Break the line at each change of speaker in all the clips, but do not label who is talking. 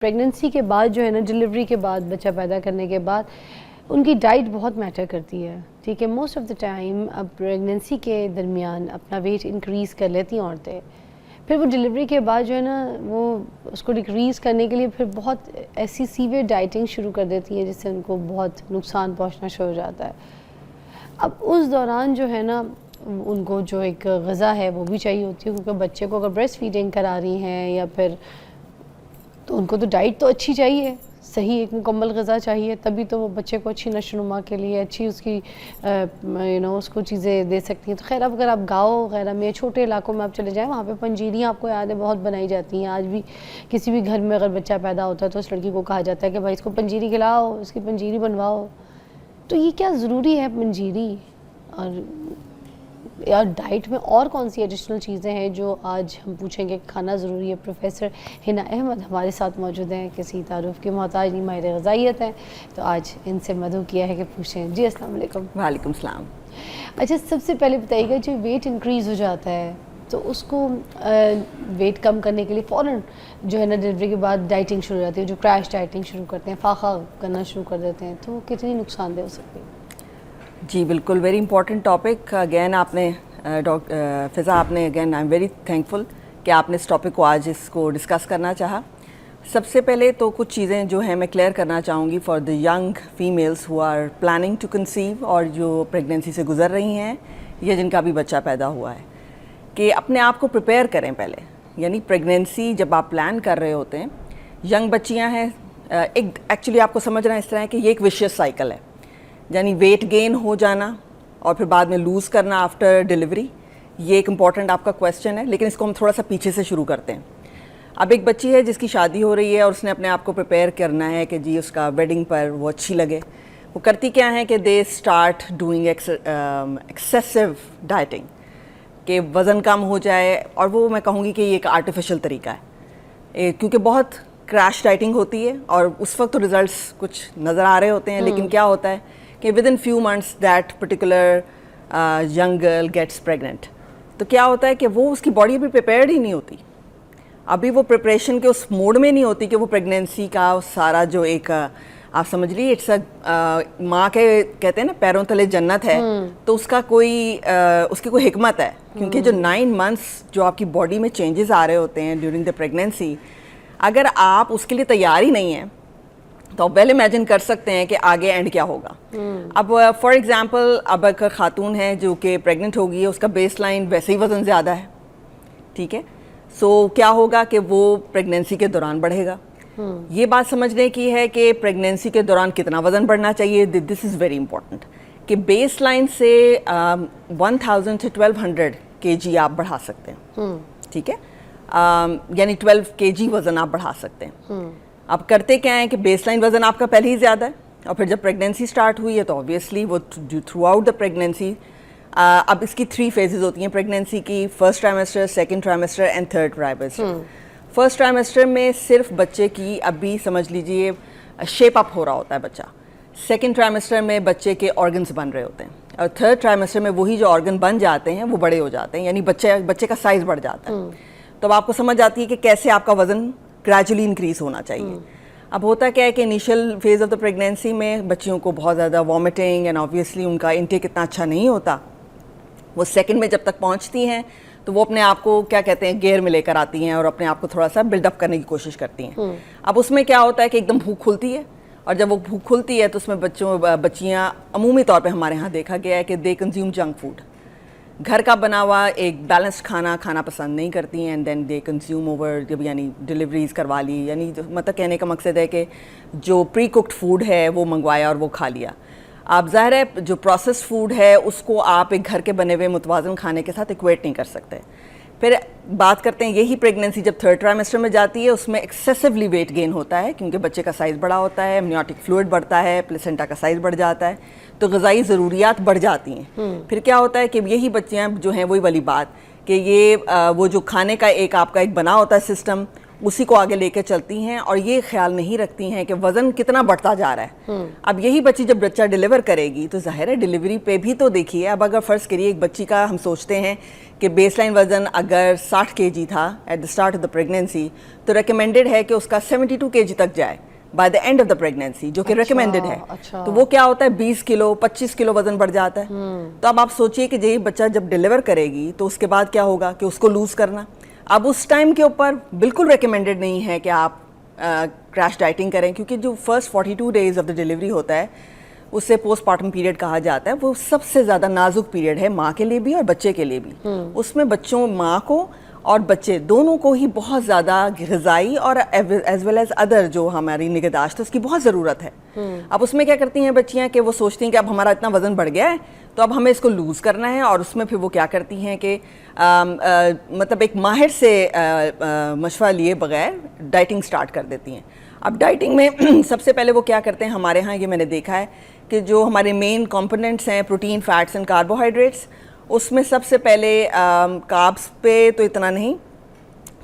Pregnancy کے بعد جو ہے نا، ڈلیوری کے بعد، بچہ پیدا کرنے کے بعد ان کی ڈائٹ بہت میٹر کرتی ہے. ٹھیک ہے، موسٹ آف دا ٹائم اب پریگننسی کے درمیان اپنا ویٹ انکریز کر لیتی ہیں عورتیں، پھر وہ ڈلیوری کے بعد جو ہے نا وہ اس کو ڈکریز کرنے کے لیے پھر بہت ایسی سیویئر ڈائٹنگ شروع کر دیتی ہیں جس سے ان کو بہت نقصان پہنچنا شروع ہو جاتا ہے. اب اس دوران جو ہے نا ان کو جو ایک غذا ہے وہ بھی چاہیے ہوتی ہے، کیونکہ بچے کو اگر بریسٹ فیڈنگ کرا رہی ہیں یا پھر تو ان کو تو ڈائٹ تو اچھی چاہیے، صحیح ایک مکمل غذا چاہیے، تبھی تو وہ بچے کو اچھی نشو نما کے لیے اچھی اس کی اس کو چیزیں دے سکتی ہیں. تو خیر اب اگر آپ گاؤں وغیرہ میں چھوٹے علاقوں میں آپ چلے جائیں، وہاں پہ پنجیریاں آپ کو یاد ہے بہت بنائی جاتی ہیں. آج بھی کسی بھی گھر میں اگر بچہ پیدا ہوتا ہے تو اس لڑکی کو کہا جاتا ہے کہ بھائی اس کو پنجیری کھلاؤ، اس کی پنجیری بنواؤ. تو یہ کیا ضروری ہے پنجیری؟ اور ڈائٹ میں اور کون سی ایڈیشنل چیزیں ہیں جو آج ہم پوچھیں گے کھانا ضروری ہے؟ پروفیسر ہنا احمد ہمارے ساتھ موجود ہیں، کسی تعارف کے محتاج نہیں، ماہر غذائیت ہیں. تو آج ان سے مدعو کیا ہے کہ پوچھیں. جی السلام علیکم.
وعلیکم السلام.
اچھا، سب سے پہلے بتائیے گا جو ویٹ انکریز ہو جاتا ہے تو اس کو ویٹ کم کرنے کے لیے فوراً جو ہے نا ڈلیوری کے بعد ڈائٹنگ شروع ہو جاتی ہے، جو کریش ڈائٹنگ شروع کرتے ہیں، فاقہ کرنا شروع کر دیتے ہیں، تو وہ کتنی نقصان دہ ہو سکتی ہے؟
جی بالکل، ویری امپورٹنٹ ٹاپک. اگین آپ نے فضا، آپ نے again I am very thankful کہ آپ نے اس ٹاپک کو آج اس کو ڈسکس کرنا چاہا. سب سے پہلے تو کچھ چیزیں جو ہیں میں کلیئر کرنا چاہوں گی for the young families who are planning to conceive, اور جو پریگنینسی سے گزر رہی ہیں یا جن کا بھی بچہ پیدا ہوا ہے، کہ اپنے آپ کو پریپیئر کریں پہلے. یعنی پریگنینسی جب آپ پلان کر رہے ہوتے ہیں، ینگ بچیاں ہیں، ایک ایکچولی آپ کو سمجھنا اس طرح ہے کہ یہ ایک ویشیس سائیکل ہے. یعنی ویٹ گین ہو جانا اور پھر بعد میں لوز کرنا آفٹر ڈلیوری، یہ ایک امپورٹنٹ آپ کا کویسچن ہے. لیکن اس کو ہم تھوڑا سا پیچھے سے شروع کرتے ہیں. اب ایک بچی ہے جس کی شادی ہو رہی ہے اور اس نے اپنے آپ کو پریپیئر کرنا ہے کہ جی اس کا ویڈنگ پر وہ اچھی لگے. وہ کرتی کیا ہے کہ they start doing excessive dieting کہ وزن کم ہو جائے. اور وہ میں کہوں گی کہ یہ ایک آرٹیفیشل طریقہ ہے، کیونکہ بہت کریش ڈائٹنگ ہوتی ہے اور اس وقت تو ریزلٹس کچھ نظر آ رہے ہوتے ہیں. لیکن کیا ہوتا ہے کہ within few months that particular young girl gets pregnant. تو کیا ہوتا ہے کہ وہ اس کی باڈی ابھی پریپیئرڈ ہی نہیں ہوتی، ابھی وہ پریپریشن کے اس موڈ میں نہیں ہوتی کہ وہ پریگنینسی کا سارا جو ایک آپ سمجھ لیجیے اٹس ماں کے کہتے ہیں نا پیروں تلے جنت ہے، تو اس کا اس کی کوئی حکمت ہے. کیونکہ جو 9 months جو آپ کی باڈی میں چینجز آ رہے ہوتے ہیں ڈیورنگ دا پریگنینسی، اگر آپ اس کے لیے تیار ہی نہیں ہیں تو آپ ویل امیجن کر سکتے ہیں کہ آگے اینڈ کیا ہوگا. اب فار ایگزامپل اب ایک خاتون ہے جو کہ پریگننٹ ہوگی ہے، اس کا بیس لائن ویسے ہی وزن زیادہ ہے، ٹھیک ہے. سو کیا ہوگا کہ وہ پریگننسی کے دوران بڑھے گا. یہ بات سمجھنے کی ہے کہ پریگننسی کے دوران کتنا وزن بڑھنا چاہیے. دس از ویری امپورٹنٹ کہ بیس لائن سے 1000 سے 1200 kg آپ بڑھا سکتے ہیں، ٹھیک ہے. یعنی 12 kg وزن آپ بڑھا سکتے ہیں. اب کرتے کیا ہیں کہ بیس لائن وزن آپ کا پہلے ہی زیادہ ہے، اور پھر جب پریگننسی اسٹارٹ ہوئی ہے تو آبویسلی وہ تھرو آؤٹ دا پریگننسی. اب اس کی 3 phases ہوتی ہیں پریگننسی کی: first trimester, second trimester and third trimester. First trimester میں صرف بچے کی ابھی سمجھ لیجئے شیپ اپ ہو رہا ہوتا ہے بچہ. سیکنڈ ٹرائمیسٹر میں بچے کے آرگنز بن رہے ہوتے ہیں، اور تھرڈ ٹرائمیسٹر میں وہی جو آرگن بن جاتے ہیں وہ بڑے ہو جاتے ہیں، یعنی بچے کا سائز بڑھ جاتا ہے. تو اب آپ کو سمجھ آتی ہے کہ کیسے آپ کا وزن گریجولی انکریز ہونا چاہیے. اب ہوتا کیا ہے کہ initial phase of the pregnancy میں بچیوں کو بہت زیادہ وامٹنگ اینڈ آبویسلی ان کا انٹیک اتنا اچھا نہیں ہوتا. وہ سیکنڈ میں جب تک پہنچتی ہیں تو وہ اپنے آپ کو کیا کہتے ہیں گیئر میں لے کر آتی ہیں اور اپنے آپ کو تھوڑا سا بلڈ اپ کرنے کی کوشش کرتی ہیں. اب اس میں کیا ہوتا ہے کہ ایک دم بھوک کھلتی ہے، اور جب وہ بھوک کھلتی ہے تو اس میں بچیاں عمومی طور پہ ہمارے ہاں دیکھا گیا ہے کہ دے کنزیوم جنک فوڈ. گھر کا بنا ہوا ایک بیلنسڈ کھانا پسند نہیں کرتی ہیں، and then they consume over, جب یعنی ڈلیوریز کروا لی. یعنی مطلب کہنے کا مقصد ہے کہ جو پری کوکڈ فوڈ ہے وہ منگوایا اور وہ کھا لیا. آپ ظاہر ہے جو پروسیسڈ فوڈ ہے اس کو آپ ایک گھر کے بنے ہوئے متوازن کھانے کے ساتھ ایکویٹ نہیں کر سکتے. پھر بات کرتے ہیں یہی پریگننسی جب تھرڈ ٹرائمیسٹر میں جاتی ہے، اس میں ایکسیسولی ویٹ گین ہوتا ہے کیونکہ بچے کا سائز بڑا ہوتا ہے، امنیوٹک فلوئڈ بڑھتا ہے، پلیسنٹا کا سائز بڑھ جاتا ہے، تو غذائی ضروریات بڑھ جاتی ہیں. پھر کیا ہوتا ہے کہ یہی بچیاں جو ہیں وہی والی بات کہ یہ وہ جو کھانے کا ایک آپ کا ایک بنا ہوتا ہے سسٹم، اسی کو آگے لے کے چلتی ہیں اور یہ خیال نہیں رکھتی ہیں کہ وزن کتنا بڑھتا جا رہا ہے. اب یہی بچی جب بچہ ڈیلیور کرے گی تو ظاہر ہے ڈیلیوری پہ بھی تو دیکھیے, اب اگر فرض کریے ایک بچی کا ہم سوچتے ہیں کہ بیس لائن وزن اگر 60 kg تھا at the start of the pregnancy, تو ریکمینڈیڈ ہے کہ اس کا 72 kg تک جائے by the end of the pregnancy, جو کہ ریکمینڈیڈ ہے. تو وہ کیا ہوتا ہے 20 کلو 25 کلو وزن بڑھ جاتا ہے. تو اب آپ سوچئے کہ یہی بچہ جب ڈیلیور کرے گی تو اس کے بعد کیا ہوگا کہ اس کو لوز کرنا. اب اس ٹائم کے اوپر بالکل ریکمینڈیڈ نہیں ہے کہ آپ کریش ڈائٹنگ کریں, کیونکہ جو first 42 days of the delivery ہوتا ہے اسے پوسٹ پارٹم پیریڈ کہا جاتا ہے. وہ سب سے زیادہ نازک پیریڈ ہے ماں کے لیے بھی اور بچے کے لیے بھی. اس میں بچوں, ماں کو اور بچے دونوں کو ہی بہت زیادہ غذائی اور ایز ویل ایز ادر جو ہماری نگہداشت اس کی بہت ضرورت ہے. اب اس میں کیا کرتی ہیں بچیاں کہ وہ سوچتی ہیں کہ اب ہمارا اتنا وزن بڑھ گیا ہے تو اب ہمیں اس کو لوز کرنا ہے, اور اس میں پھر وہ کیا کرتی ہیں کہ مطلب ایک ماہر سے مشورہ لیے بغیر ڈائٹنگ سٹارٹ کر دیتی ہیں. اب ڈائٹنگ میں سب سے پہلے وہ کیا کرتے ہیں, ہمارے ہاں یہ میں نے دیکھا ہے کہ جو ہمارے مین کمپوننٹس ہیں پروٹین, فیٹس اینڈ کاربوہائیڈریٹس, اس میں سب سے پہلے کاربس پہ تو اتنا نہیں,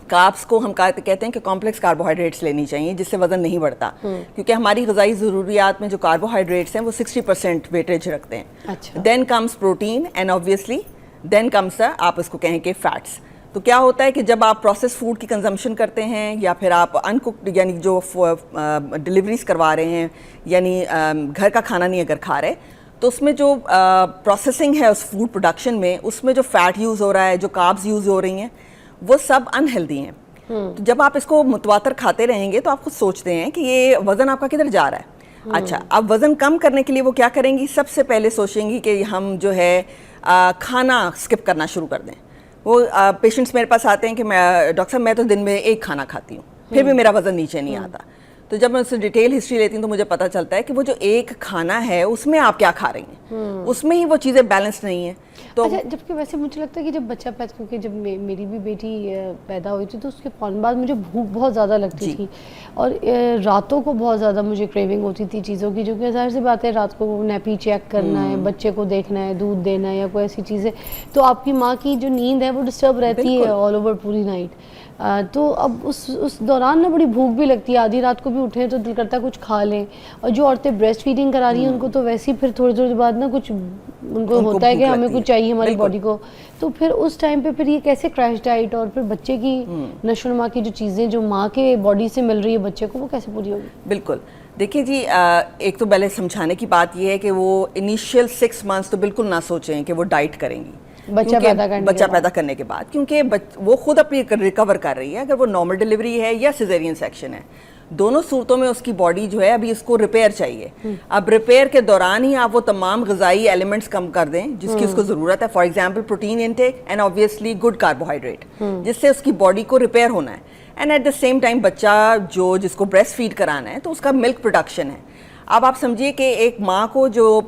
کاربس کو ہم کہتے ہیں کہ کمپلیکس کاربوہائیڈریٹس لینی چاہیے جس سے وزن نہیں بڑھتا, کیونکہ ہماری غذائی ضروریات میں جو کاربوہائیڈریٹس ہیں وہ 60% ویٹیج رکھتے ہیں. Then comes protein and obviously then comes آپ اس کو کہیں کہ فیٹس. تو کیا ہوتا ہے کہ جب آپ پروسیس فوڈ کی کنزمپشن کرتے ہیں یا پھر آپ ان کوکڈ یعنی جو ڈیلیوریز کروا رہے ہیں, یعنی گھر کا کھانا نہیں اگر کھا رہے, تو اس میں جو پروسیسنگ ہے اس فوڈ پروڈکشن میں, اس میں جو فیٹ یوز ہو رہا ہے, جو کاربز یوز ہو رہی ہیں, وہ سب انہیلدی ہیں. تو جب آپ اس کو متواتر کھاتے رہیں گے تو آپ خود سوچتے ہیں کہ یہ وزن آپ کا کدھر جا رہا ہے. اچھا, اب وزن کم کرنے کے لیے وہ کیا کریں گی, سب سے پہلے سوچیں گی کہ ہم جو ہے کھانا اسکپ کرنا شروع کر دیں. وہ پیشنٹس میرے پاس آتے ہیں کہ میں ڈاکٹر صاحب میں تو دن میں ایک کھانا کھاتی ہوں پھر بھی میرا وزن نیچے نہیں آتا. تو جب میں اس سے ڈیٹیل ہسٹری لیتی ہوں تو مجھے پتہ چلتا ہے کہ وہ جو ایک کھانا ہے اس میں آپ کیا کھا رہی ہیں, اس میں ہی وہ چیزیں بیلنس نہیں ہیں. تو
اچھا, جبکہ ویسے مجھے لگتا ہے کہ جب بچہ پیدا, کیونکہ جب میری بھی بیٹی پیدا ہوئی تھی تو اس کے فوراً بعد مجھے بھوک بہت زیادہ لگتی تھی, اور راتوں کو بہت زیادہ مجھے کریونگ ہوتی تھی چیزوں کی, جو کہ ظاہر سی بات ہے رات کو نیپی چیک کرنا ہے, بچے کو دیکھنا ہے, دودھ دینا ہے یا کوئی ایسی چیزیں, تو آپ کی ماں کی جو نیند ہے وہ ڈسٹرب رہتی ہے آل اوور پوری نائٹ. تو اب اس دوران نا بڑی بھوک بھی لگتی ہے, آدھی رات کو بھی اٹھیں تو دل کرتا ہے کچھ کھا لیں. اور جو عورتیں بریسٹ فیڈنگ کرا رہی ہیں ان کو تو ویسے ہی پھر تھوڑی دیر بعد نا کچھ ان کو ہوتا ہے کہ ہمیں کچھ چاہیے ہماری باڈی کو. تو پھر اس ٹائم پہ پھر یہ کیسے کریش ڈائٹ اور پھر بچے کی نشو و نما کی جو چیزیں جو ماں کے باڈی سے مل رہی ہے بچے کو, وہ کیسے پوری ہوگی؟
بالکل دیکھیے جی, ایک تو پہلے سمجھانے کی بات یہ ہے کہ وہ انیشیل 6 months تو بالکل نہ سوچیں کہ وہ ڈائٹ کریں گی بچہ پیدا کرنے کے بعد, کیونکہ وہ خود اپنی ریکور کر رہی ہے. اگر وہ نارمل ڈیلیوری ہے یا سیزرین سیکشن ہے, دونوں صورتوں میں اس کی باڈی جو ہے ابھی اس کو ریپیئر چاہیے. اب ریپیئر کے دوران ہی آپ وہ تمام غذائی ایلیمنٹس کم کر دیں جس کی اس کو ضرورت ہے. For example protein intake and obviously good carbohydrate, جس سے اس کی باڈی کو ریپیئر ہونا ہے. And at the same time بچہ جس کو بریسٹ فیڈ کرانا ہے تو اس کا ملک پروڈکشن ہے. اب آپ سمجھیے کہ ایک ماں کو جو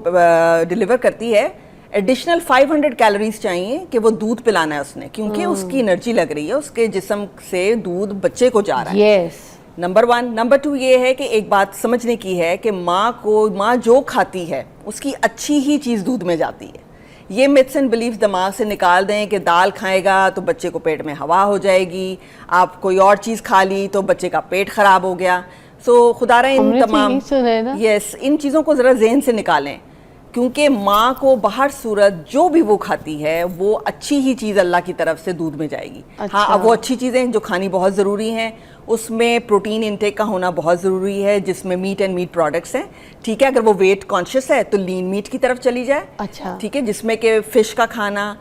ڈیلیور کرتی ہے ایڈیشنل 500 کیلوریز چاہیے کہ وہ دودھ پلانا ہے اس نے, کیونکہ اس کی انرجی لگ رہی ہے, اس کے جسم سے دودھ بچے کو جا رہا ہے. نمبر 1. نمبر 2 یہ ہے کہ ایک بات سمجھنے کی ہے کہ ماں جو کھاتی ہے اس کی اچھی ہی چیز دودھ میں جاتی ہے. یہ متس اینڈ بلیف دماغ سے نکال دیں کہ دال کھائے گا تو بچے کو پیٹ میں ہوا ہو جائے گی, آپ کوئی اور چیز کھا لی تو بچے کا پیٹ خراب ہو گیا. سو خدا رہا ان تمام ان چیزوں کو ذرا ذہن سے نکالیں, کیونکہ ماں کو باہر صورت جو بھی وہ کھاتی ہے وہ اچھی ہی چیز اللہ کی طرف سے دودھ میں جائے گی. ہاں, اب وہ اچھی چیزیں جو کھانی بہت ضروری ہیں, اس میں پروٹین انٹیک کا ہونا بہت ضروری ہے, جس میں میٹ اینڈ میٹ پروڈکٹس ہیں. ٹھیک ہے, اگر وہ ویٹ کانشیس ہے تو لین میٹ کی طرف چلی جائے. ٹھیک ہے, جس میں کہ فش کا کھانا,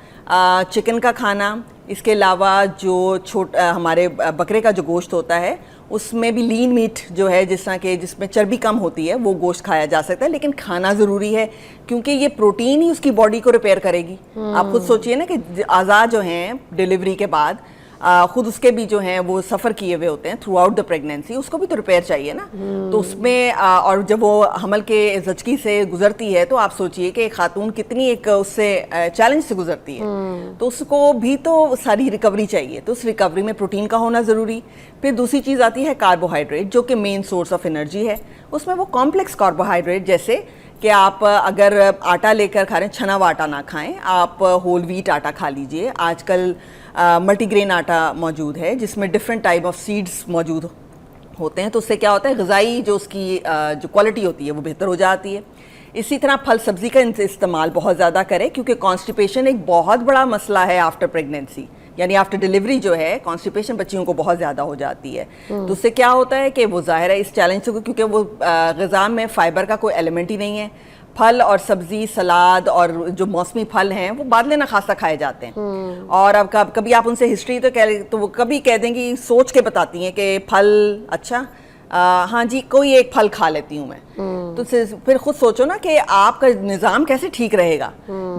چکن کا کھانا, اس کے علاوہ جو ہمارے بکرے کا جو گوشت ہوتا ہے اس میں بھی لین میٹ جو ہے, جس طرح کہ جس میں چربی کم ہوتی ہے, وہ گوشت کھایا جا سکتا ہے. لیکن کھانا ضروری ہے کیونکہ یہ پروٹین ہی اس کی باڈی کو ریپیئر کرے گی. آپ خود سوچئے نا کہ اعضاء جو ہیں ڈیلیوری کے بعد خود اس کے بھی جو ہیں وہ سفر کیے ہوئے ہوتے ہیں تھرو آؤٹ دا پریگنینسی, اس کو بھی تو ریپیئر چاہیے نا. تو اس میں اور جب وہ حمل کے زچگی سے گزرتی ہے تو آپ سوچئے کہ ایک خاتون کتنی ایک اس سے چیلنج سے گزرتی ہے, تو اس کو بھی تو ساری ریکوری چاہیے. تو اس ریکوری میں پروٹین کا ہونا ضروری. پھر دوسری چیز آتی ہے کاربوہائیڈریٹ, جو کہ مین سورس آف انرجی ہے. اس میں وہ کمپلیکس کاربوہائیڈریٹ جیسے کہ آپ اگر آٹا لے کر کھا رہے ہیں چھنا ہوا آٹا نہ کھائیں, آپ ہول ویٹ آٹا کھا لیجئے. آج کل ملٹی گرین آٹا موجود ہے جس میں ڈفرینٹ ٹائپ آف سیڈس موجود ہوتے ہیں, تو اس سے کیا ہوتا ہے غذائی جو اس کی جو کوالٹی ہوتی ہے وہ بہتر ہو جاتی ہے. اسی طرح پھل سبزی کا استعمال بہت زیادہ کریں کیونکہ کانسٹیپیشن ایک بہت بڑا مسئلہ ہے آفٹر پریگنینسی, یعنی آفٹر ڈیلیوری جو ہے کانسٹیپیشن بچیوں کو بہت زیادہ ہو جاتی ہے. تو اس سے کیا ہوتا ہے کہ وہ ظاہر ہے اس چیلنج سے, کیونکہ وہ غذا میں فائبر کا کوئی ایلیمنٹ ہی نہیں ہے. پھل اور سبزی, سلاد اور جو موسمی پھل ہیں وہ بعد لینا خاصا کھائے جاتے ہیں. اور اب کبھی آپ ان سے ہسٹری تو وہ کبھی کہہ دیں گی, سوچ کے بتاتی ہیں کہ پھل اچھا ہاں جی کوئی ایک پھل کھا لیتی ہوں میں. تو پھر خود سوچو نا کہ آپ کا نظام کیسے ٹھیک رہے گا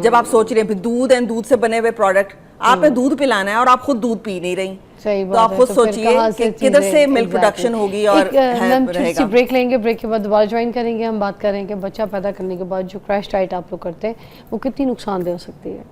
جب آپ سوچ رہے ہیں دودھ اینڈ دودھ سے بنے ہوئے پروڈکٹ, آپ نے دودھ پلانا ہے اور آپ خود دودھ پی نہیں رہی. تو آپ خود سوچئے کہ کدھر سے ملک پروڈکشن ہوگی اور رہے گا.
بریک لیں گے, بریک کے بعد دوبارہ جوائن کریں گے. ہم بات کریں کہ بچہ پیدا کرنے کے بعد جو کریش ڈائٹ آپ لوگ کرتے ہیں وہ کتنی نقصان دہ ہو سکتی ہے.